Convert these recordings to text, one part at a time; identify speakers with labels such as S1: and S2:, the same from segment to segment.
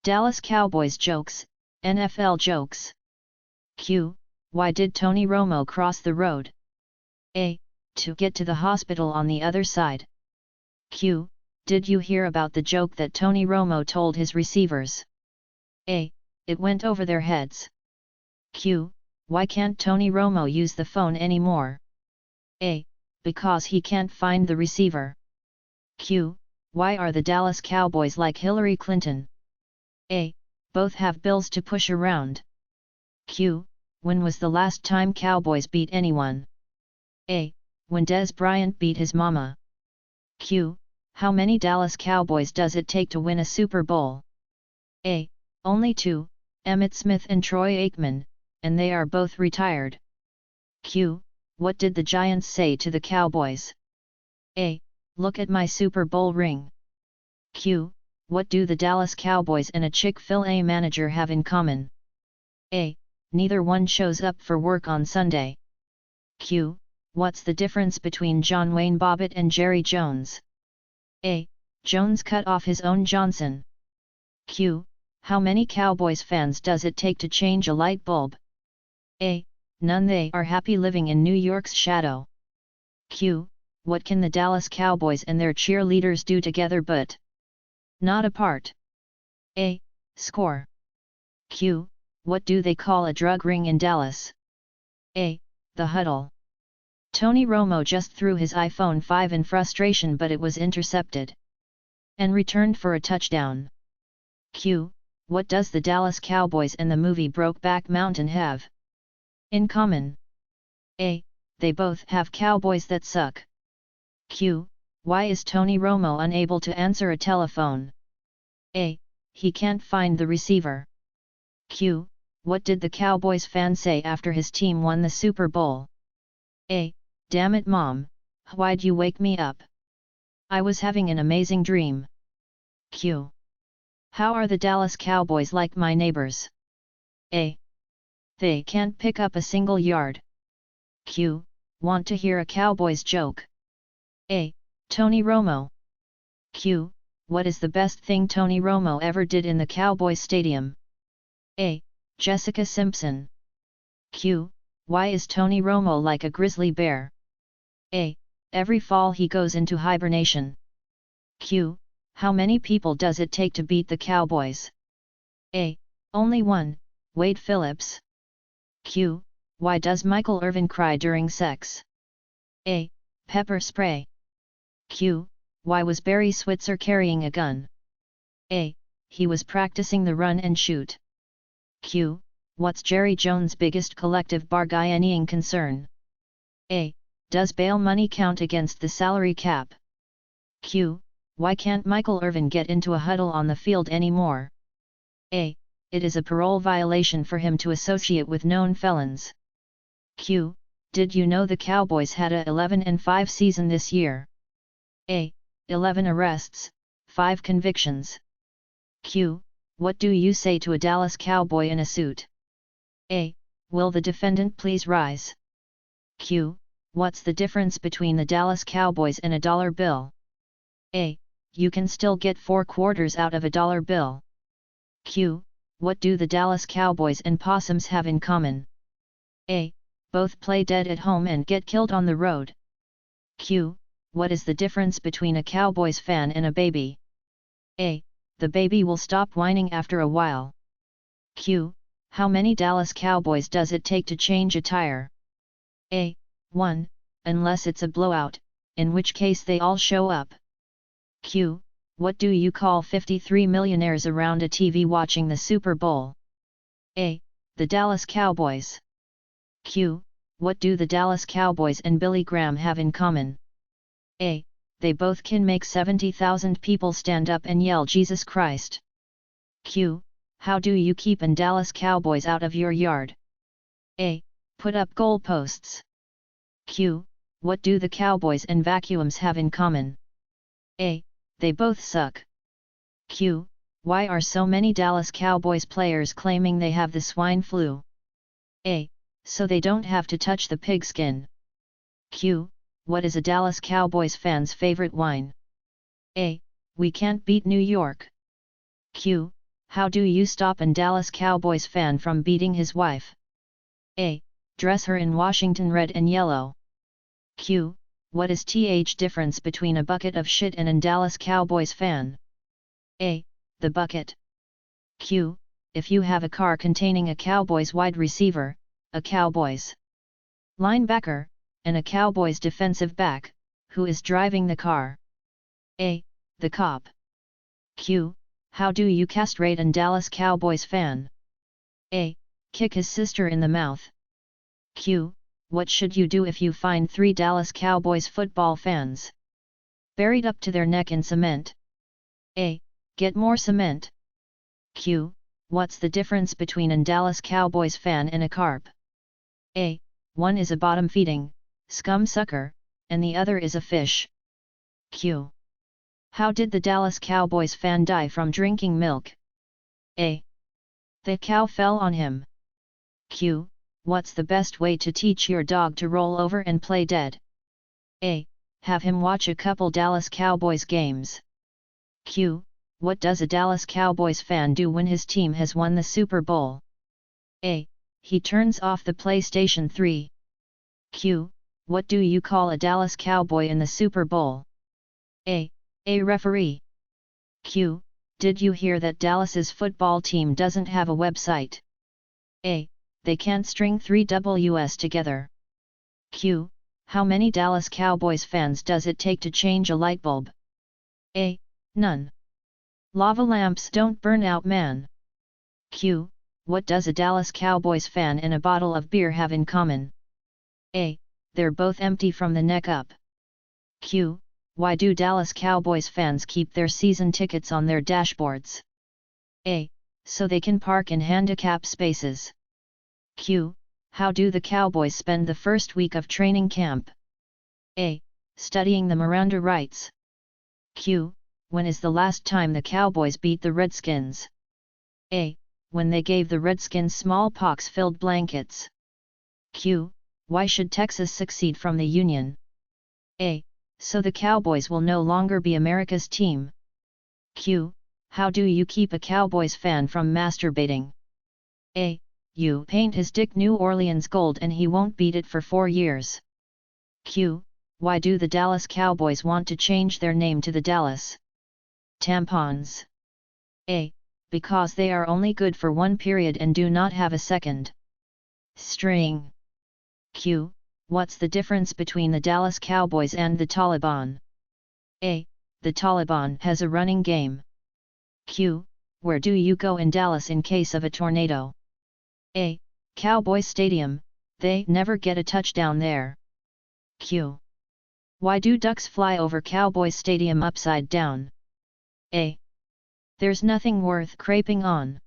S1: Dallas Cowboys jokes, NFL jokes. Q. Why did Tony Romo cross the road? A. To get to the hospital on the other side. Q. Did you hear about the joke that Tony Romo told his receivers? A. It went over their heads. Q. Why can't Tony Romo use the phone anymore? A. Because he can't find the receiver. Q. Why are the Dallas Cowboys like Hillary Clinton? A. Both have bills to push around. Q. When was the last time Cowboys beat anyone? A. When Dez Bryant beat his mama. Q. How many Dallas Cowboys does it take to win a Super Bowl? A. Only 2, Emmitt Smith and Troy Aikman, and they are both retired. Q. What did the Giants say to the Cowboys? A. Look at my Super Bowl ring. Q. What do the Dallas Cowboys and a Chick-fil-A manager have in common? A. Neither one shows up for work on Sunday. Q. What's the difference between John Wayne Bobbitt and Jerry Jones? A. Jones cut off his own Johnson. Q. How many Cowboys fans does it take to change a light bulb? A. None. They are happy living in New York's shadow. Q. What can the Dallas Cowboys and their cheerleaders do together but not apart? A. Score. Q. What do they call a drug ring in Dallas? A. The Huddle. Tony Romo just threw his iPhone 5 in frustration, but it was intercepted and returned for a touchdown. Q. What does the Dallas Cowboys and the movie Brokeback Mountain have in common? A. They both have cowboys that suck. Q. Why is Tony Romo unable to answer a telephone? A. He can't find the receiver. Q. What did the Cowboys fan say after his team won the Super Bowl? A. Damn it, Mom, why'd you wake me up? I was having an amazing dream. Q. How are the Dallas Cowboys like my neighbors? A. They can't pick up a single yard. Q. Want to hear a Cowboys joke? A. Tony Romo. Q. What is the best thing Tony Romo ever did in the Cowboys stadium? A. Jessica Simpson. Q. Why is Tony Romo like a grizzly bear? A. Every fall he goes into hibernation. Q. How many people does it take to beat the Cowboys? A. Only one, Wade Phillips. Q. Why does Michael Irvin cry during sex? A. Pepper spray. Q. Why was Barry Switzer carrying a gun? A. He was practicing the run and shoot. Q. What's Jerry Jones' biggest collective bargaining concern? A. Does bail money count against the salary cap? Q. Why can't Michael Irvin get into a huddle on the field anymore? A. It is a parole violation for him to associate with known felons. Q. Did you know the Cowboys had a 11-5 season this year? A. 11 arrests, 5 convictions. Q. What do you say to a Dallas Cowboy in a suit? A. Will the defendant please rise? Q. What's the difference between the Dallas Cowboys and a dollar bill? A. You can still get 4 quarters out of a dollar bill. Q. What do the Dallas Cowboys and possums have in common? A. Both play dead at home and get killed on the road. Q. What is the difference between a Cowboys fan and a baby? A. The baby will stop whining after a while. Q. How many Dallas Cowboys does it take to change a tire? A. 1, unless it's a blowout, in which case they all show up. Q. What do you call 53 millionaires around a TV watching the Super Bowl? A. The Dallas Cowboys. Q. What do the Dallas Cowboys and Billy Graham have in common? A. They both can make 70,000 people stand up and yell Jesus Christ. Q. How do you keep an Dallas Cowboys out of your yard? A. Put up goalposts. Q. What do the Cowboys and vacuums have in common? A. They both suck. Q. Why are so many Dallas Cowboys players claiming they have the swine flu? A. So they don't have to touch the pigskin. Q. What is a Dallas Cowboys fan's favorite wine? A. We can't beat New York. Q. how do you stop an Dallas Cowboys fan from beating his wife? A. Dress her in Washington red and yellow. Q. What is the difference between a bucket of shit and an Dallas Cowboys fan? A. The bucket. Q. If you have a car containing a Cowboys wide receiver, a Cowboys linebacker, and a Cowboys defensive back, who is driving the car? A. The cop. Q. How do you castrate an Dallas Cowboys fan? A. Kick his sister in the mouth. Q. What should you do if you find 3 Dallas Cowboys football fans buried up to their neck in cement? A. Get more cement. Q. What's the difference between an Dallas Cowboys fan and a carp? A. One is a bottom-feeding scum sucker, and the other is a fish. Q. How did the Dallas Cowboys fan die from drinking milk? A. The cow fell on him. Q. What's the best way to teach your dog to roll over and play dead? A. Have him watch a couple Dallas Cowboys games. Q. What does a Dallas Cowboys fan do when his team has won the Super Bowl? A. He turns off the PlayStation 3. Q. What do you call a Dallas Cowboy in the Super Bowl? A. A referee. Q. Did you hear that Dallas's football team doesn't have a website? A. They can't string 3 Ws together. Q. How many Dallas Cowboys fans does it take to change a light bulb? A. None. Lava lamps don't burn out, man. Q. What does a Dallas Cowboys fan and a bottle of beer have in common? A. They're both empty from the neck up. Q. Why do Dallas Cowboys fans keep their season tickets on their dashboards? A. So they can park in handicap spaces. Q. How do the Cowboys spend the first week of training camp? A. Studying the Miranda rights. Q. When is the last time the Cowboys beat the Redskins? A. When they gave the Redskins smallpox-filled blankets. Q. Why should Texas succeed from the Union? A. So the Cowboys will no longer be America's team. Q. How do you keep a Cowboys fan from masturbating? A. You paint his dick New Orleans gold and he won't beat it for 4 years. Q. Why do the Dallas Cowboys want to change their name to the Dallas Tampons? A. Because they are only good for 1 period and do not have a second string. Q. What's the difference between the Dallas Cowboys and the Taliban? A. The Taliban has a running game. Q. Where do you go in Dallas in case of a tornado? A. Cowboy Stadium, they never get a touchdown there. Q. Why do ducks fly over Cowboy Stadium upside down? A. There's nothing worth craping on.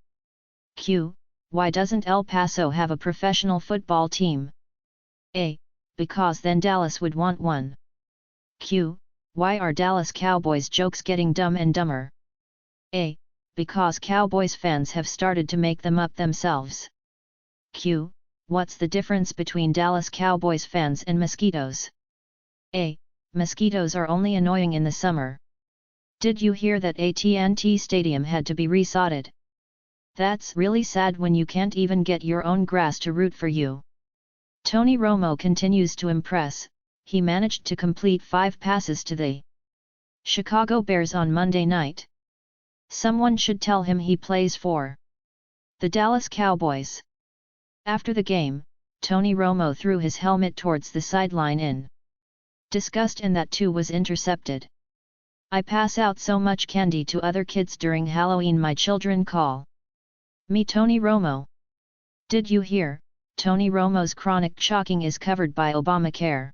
S1: Q. Why doesn't El Paso have a professional football team? A. Because then Dallas would want one. Q. Why are Dallas Cowboys jokes getting dumb and dumber? A. Because Cowboys fans have started to make them up themselves. Q. What's the difference between Dallas Cowboys fans and mosquitoes? A. Mosquitoes are only annoying in the summer. Did you hear that AT&T Stadium had to be resodded? That's really sad when you can't even get your own grass to root for you. Tony Romo continues to impress. He managed to complete 5 passes to the Chicago Bears on Monday night. Someone should tell him he plays for the Dallas Cowboys. After the game, Tony Romo threw his helmet towards the sideline in disgust and that too was intercepted. I pass out so much candy to other kids during Halloween, my children call me Tony Romo. Did you hear? Tony Romo's chronic choking is covered by Obamacare.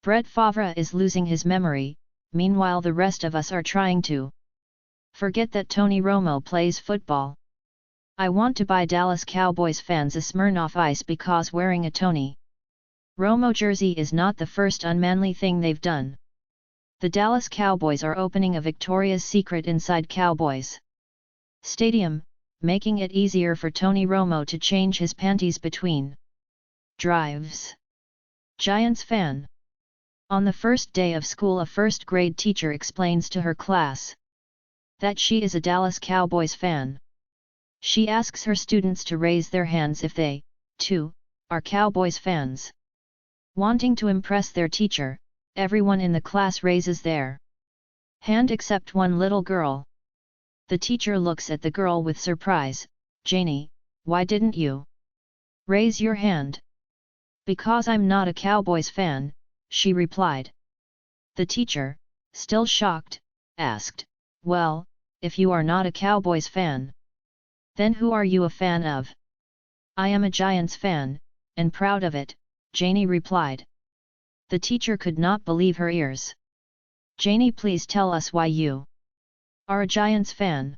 S1: Brett Favre is losing his memory, meanwhile the rest of us are trying to forget that Tony Romo plays football. I want to buy Dallas Cowboys fans a Smirnoff Ice because wearing a Tony Romo jersey is not the first unmanly thing they've done. The Dallas Cowboys are opening a Victoria's Secret inside Cowboys Stadium, making it easier for Tony Romo to change his panties between drives. Giants fan. On the first day of school, a first-grade teacher explains to her class that she is a Dallas Cowboys fan. She asks her students to raise their hands if they, too, are Cowboys fans. Wanting to impress their teacher, everyone in the class raises their hand except one little girl. The teacher looks at the girl with surprise. "Janie, why didn't you raise your hand?" "Because I'm not a Cowboys fan," she replied. The teacher, still shocked, asked, "Well, if you are not a Cowboys fan, then who are you a fan of?" "I am a Giants fan, and proud of it," Janie replied. The teacher could not believe her ears. "Janie, please tell us why you are a Giants fan."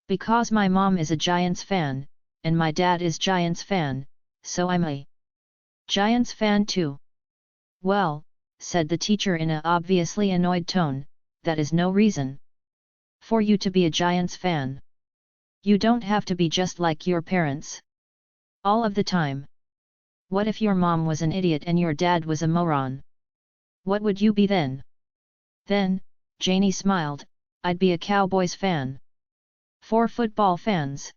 S1: "Because my mom is a Giants fan, and my dad is Giants fan, so I'm a Giants fan too." "Well," said the teacher in a obviously annoyed tone, "that is no reason for you to be a Giants fan. You don't have to be just like your parents all of the time. What if your mom was an idiot and your dad was a moron? What would you be then?" "Then," Janie smiled, "I'd be a Cowboys fan." 4 football fans.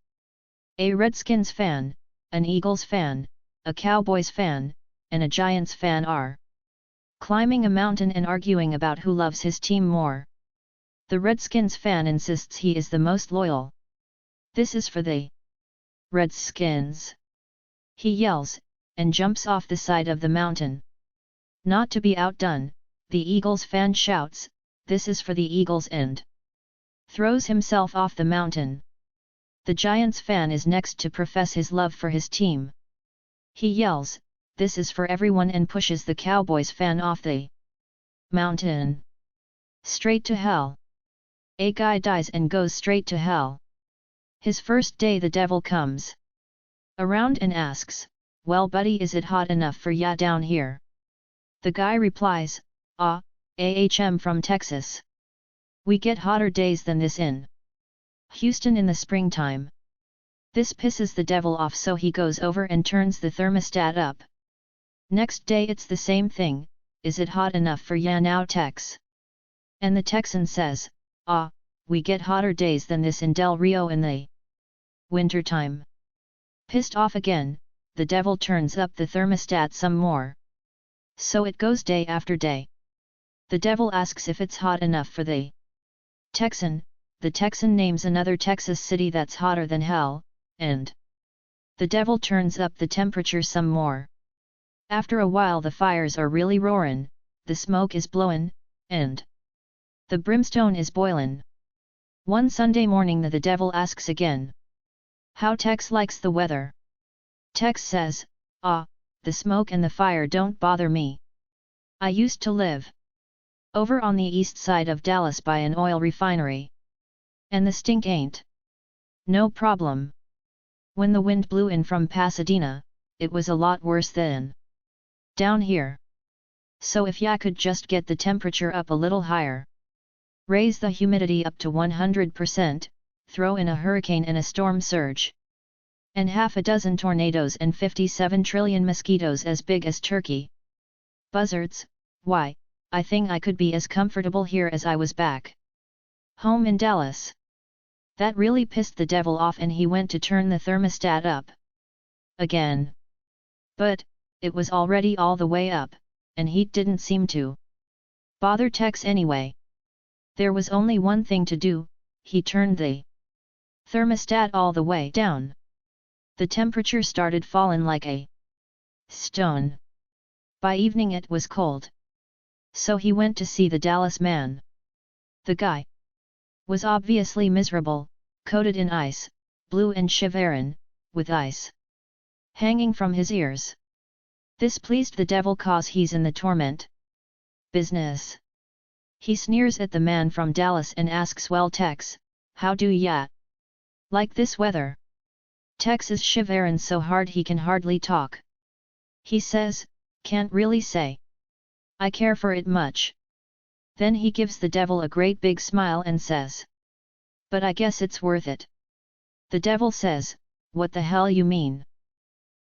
S1: A Redskins fan, an Eagles fan, a Cowboys fan, and a Giants fan are climbing a mountain and arguing about who loves his team more. The Redskins fan insists he is the most loyal. "This is for the Redskins!" he yells, and jumps off the side of the mountain. Not to be outdone, the Eagles fan shouts, "This is for the Eagles!" and throws himself off the mountain. The Giants fan is next to profess his love for his team. He yells, "This is for everyone!" and pushes the Cowboys fan off the mountain. Straight to hell. A guy dies and goes straight to hell. His first day the devil comes around and asks, "Well buddy, is it hot enough for ya down here?" The guy replies, "I'm from Texas. We get hotter days than this in Houston in the springtime." This pisses the devil off, so he goes over and turns the thermostat up. Next day it's the same thing, "Is it hot enough for ya now, Tex?" And the Texan says, We get hotter days than this in Del Rio in the wintertime." Pissed off again, the devil turns up the thermostat some more. So it goes day after day. The devil asks if it's hot enough for the Texan. The Texan names another Texas city that's hotter than hell, and the devil turns up the temperature some more. After a while the fires are really roarin', the smoke is blowin', and the brimstone is boilin'. One Sunday morning the devil asks again, how Tex likes the weather. Tex says, the smoke and the fire don't bother me. I used to live over on the east side of Dallas by an oil refinery. And the stink ain't no problem. When the wind blew in from Pasadena, it was a lot worse than down here. So if ya could just get the temperature up a little higher, raise the humidity up to 100%, throw in a hurricane and a storm surge, and half a dozen tornadoes and 57 trillion mosquitoes as big as Turkey buzzards, why, I think I could be as comfortable here as I was back home in Dallas. That really pissed the devil off and he went to turn the thermostat up again. But it was already all the way up, and heat didn't seem to bother Tex anyway. There was only one thing to do, he turned the thermostat all the way down. The temperature started falling like a stone. By evening it was cold. So he went to see the Dallas man. The guy was obviously miserable, coated in ice, blue and shiverin', with ice hanging from his ears. This pleased the devil cause he's in the torment business. He sneers at the man from Dallas and asks, well Tex, how do ya like this weather? Tex is shiverin' so hard he can hardly talk. He says, can't really say I care for it much. Then he gives the devil a great big smile and says, but I guess it's worth it. The devil says, what the hell you mean?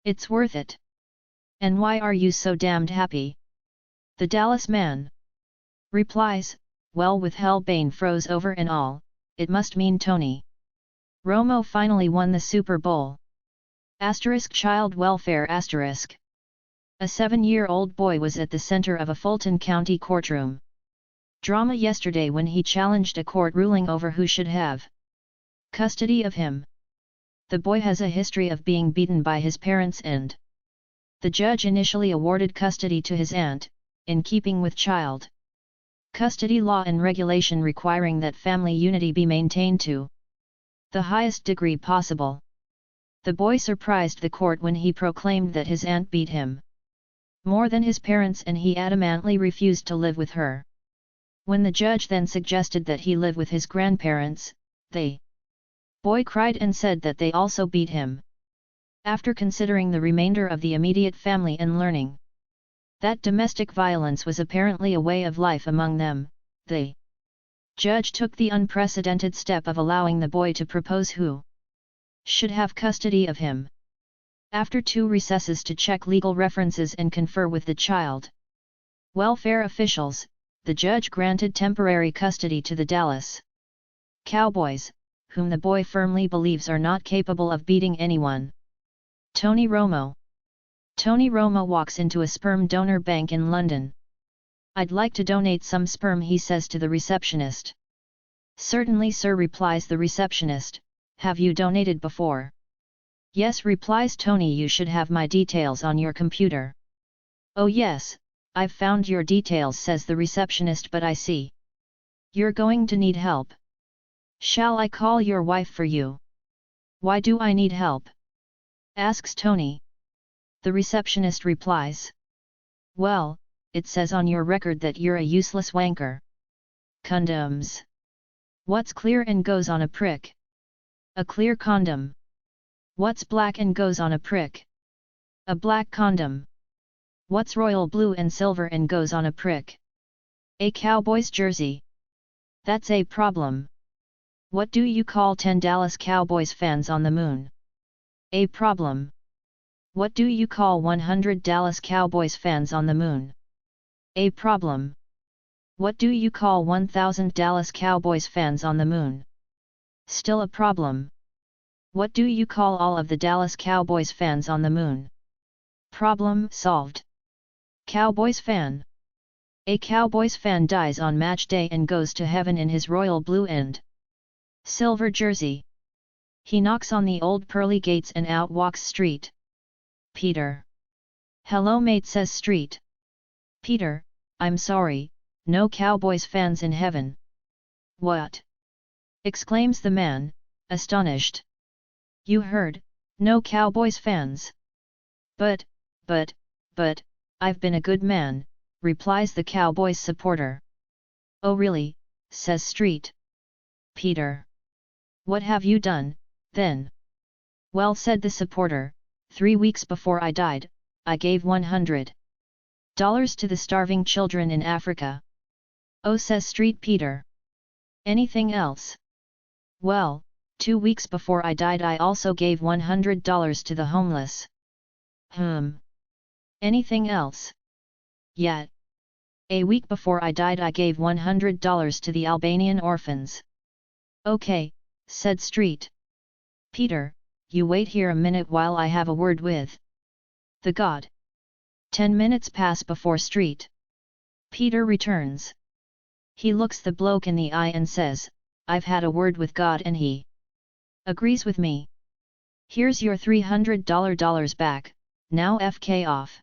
S1: It's worth it. And why are you so damned happy? The Dallas man replies, well with hell Bane froze over and all, it must mean Tony Romo finally won the Super Bowl. Child welfare *. A 7-year-old boy was at the center of a Fulton County courtroom drama yesterday when he challenged a court ruling over who should have custody of him. The boy has a history of being beaten by his parents and the judge initially awarded custody to his aunt, in keeping with child custody law and regulation requiring that family unity be maintained to the highest degree possible. The boy surprised the court when he proclaimed that his aunt beat him more than his parents and he adamantly refused to live with her. When the judge then suggested that he live with his grandparents, the boy cried and said that they also beat him. After considering the remainder of the immediate family and learning that domestic violence was apparently a way of life among them, the judge took the unprecedented step of allowing the boy to propose who should have custody of him. After 2 recesses to check legal references and confer with the child welfare officials, the judge granted temporary custody to the Dallas Cowboys, whom the boy firmly believes are not capable of beating anyone. Tony Romo. Tony Romo walks into a sperm donor bank in London. "I'd like to donate some sperm," he says to the receptionist. "Certainly, sir," replies the receptionist. "Have you donated before?" "Yes," replies Tony. "You should have my details on your computer." "Oh yes, I've found your details," says the receptionist, "but I see you're going to need help. Shall I call your wife for you?" "Why do I need help?" asks Tony. The receptionist replies, "Well, it says on your record that you're a useless wanker." Condoms. What's clear and goes on a prick? A clear condom. What's black and goes on a prick? A black condom. What's royal blue and silver and goes on a prick? A Cowboys jersey. That's a problem. What do you call 10 Dallas Cowboys fans on the moon? A problem. What do you call 100 Dallas Cowboys fans on the moon? A problem. What do you call 1,000 Dallas Cowboys fans on the moon? Still a problem. What do you call all of the Dallas Cowboys fans on the moon? Problem solved. Cowboys fan. A Cowboys fan dies on match day and goes to heaven in his royal blue and silver jersey. He knocks on the old pearly gates and out walks Street. Peter. "Hello mate," says Street. "Peter, I'm sorry, no Cowboys fans in heaven." "What?" exclaims the man, astonished. "You heard, no Cowboys fans." But, I've been a good man," replies the Cowboys supporter. "Oh really?" says Street. "Peter. What have you done, then?" "Well," said the supporter, 3 weeks before I died, I gave $100 to the starving children in Africa." "Oh," says Street Peter. "Anything else?" "Well, 2 weeks before I died I also gave $100 to the homeless." "Anything else?" "Yeah. A week before I died I gave $100 to the Albanian orphans." "Okay," said Street. "Peter, you wait here a minute while I have a word with the God." 10 minutes pass before Street Peter returns. He looks the bloke in the eye and says, "I've had a word with God and he agrees with me. Here's your $300 back, now FK off."